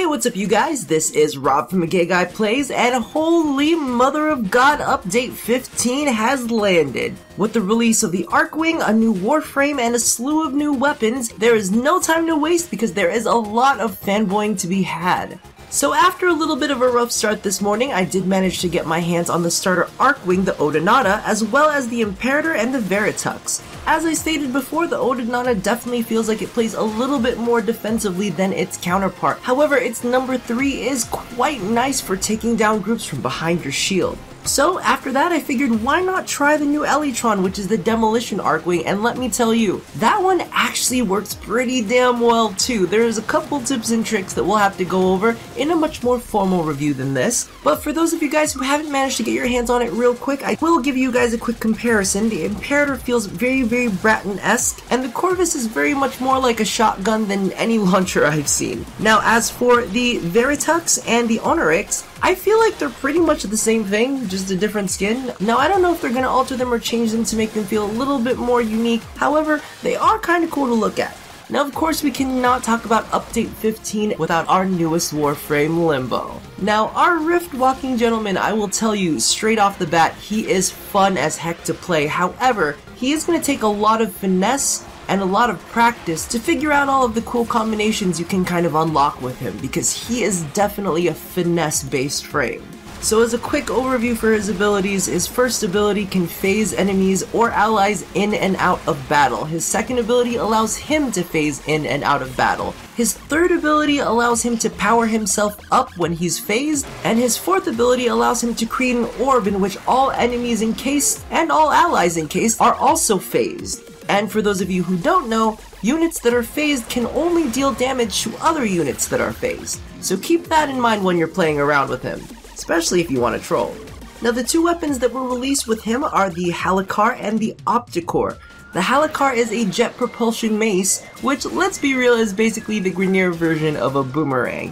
Hey, what's up you guys? This is Rob from A Gay Guy Plays, and holy mother of God, update 15 has landed. With the release of the Archwing, a new Warframe, and a slew of new weapons, there is no time to waste because there is a lot of fanboying to be had. So after a little bit of a rough start this morning, I did manage to get my hands on the starter Archwing, the Odonata, as well as the Imperator and the Veritux. As I stated before, the Odonata definitely feels like it plays a little bit more defensively than its counterpart. However, its number 3 is quite nice for taking down groups from behind your shield. So after that, I figured why not try the new Elytron, which is the Demolition Archwing, and let me tell you, that one actually works pretty damn well too. There's a couple tips and tricks that we'll have to go over in a much more formal review than this, but for those of you guys who haven't managed to get your hands on it real quick, I will give you guys a quick comparison. The Imperator feels very Bratton-esque, and the Corvus is very much more like a shotgun than any launcher I've seen. Now as for the Veritux and the Onorix, I feel like they're pretty much the same thing, just a different skin. Now I don't know if they're going to alter them or change them to make them feel a little bit more unique, however, they are kind of cool to look at. Now of course we cannot talk about update 15 without our newest Warframe, Limbo. Now our Rift walking gentleman, I will tell you straight off the bat, he is fun as heck to play. However, he is going to take a lot of finesse and a lot of practice to figure out all of the cool combinations you can kind of unlock with him, because he is definitely a finesse based frame. So as a quick overview for his abilities, his first ability can phase enemies or allies in and out of battle. His second ability allows him to phase in and out of battle. His third ability allows him to power himself up when he's phased, and his fourth ability allows him to create an orb in which all enemies encased and all allies encased are also phased. And for those of you who don't know, units that are phased can only deal damage to other units that are phased. So keep that in mind when you're playing around with him, especially if you want to troll. Now the two weapons that were released with him are the Halaqa and the Opticor. The Halaqa is a jet propulsion mace, which, let's be real, is basically the Grineer version of a boomerang.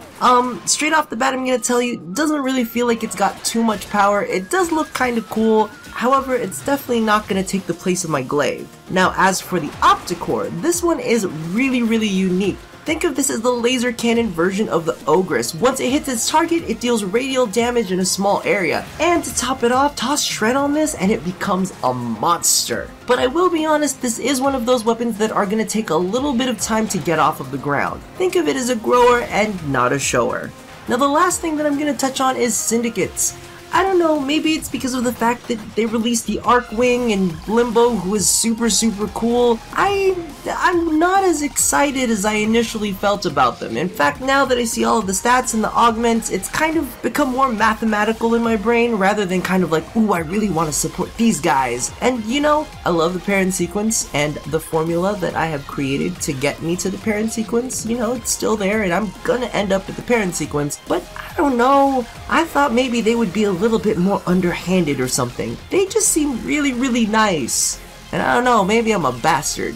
Straight off the bat I'm gonna tell you, it doesn't really feel like it's got too much power. It does look kinda cool, however, it's definitely not gonna take the place of my glaive. Now as for the Opticor, this one is really unique. Think of this as the laser cannon version of the Ogress. Once it hits its target, it deals radial damage in a small area. And to top it off, toss Shred on this and it becomes a monster. But I will be honest, this is one of those weapons that are going to take a little bit of time to get off of the ground. Think of it as a grower and not a shower. Now the last thing that I'm going to touch on is Syndicates. I don't know, maybe it's because of the fact that they released the Archwing and Limbo, who is super cool. I'm not as excited as I initially felt about them. In fact, now that I see all of the stats and the augments, it's kind of become more mathematical in my brain rather than kind of like, ooh, I really want to support these guys. And you know, I love the parent sequence and the formula that I have created to get me to the parent sequence. You know, it's still there and I'm gonna end up at the parent sequence, but I don't know. I thought maybe they would be a little bit more underhanded or something. They just seem really nice. And I don't know, maybe I'm a bastard.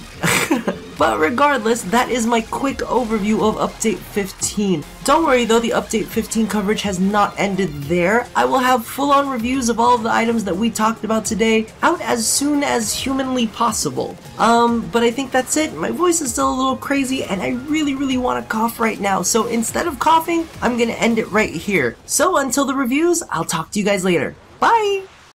But regardless, that is my quick overview of Update 15. Don't worry though, the Update 15 coverage has not ended there. I will have full-on reviews of all of the items that we talked about today out as soon as humanly possible. But I think that's it. My voice is still a little crazy and I really want to cough right now. So instead of coughing, I'm gonna end it right here. So until the reviews, I'll talk to you guys later. Bye!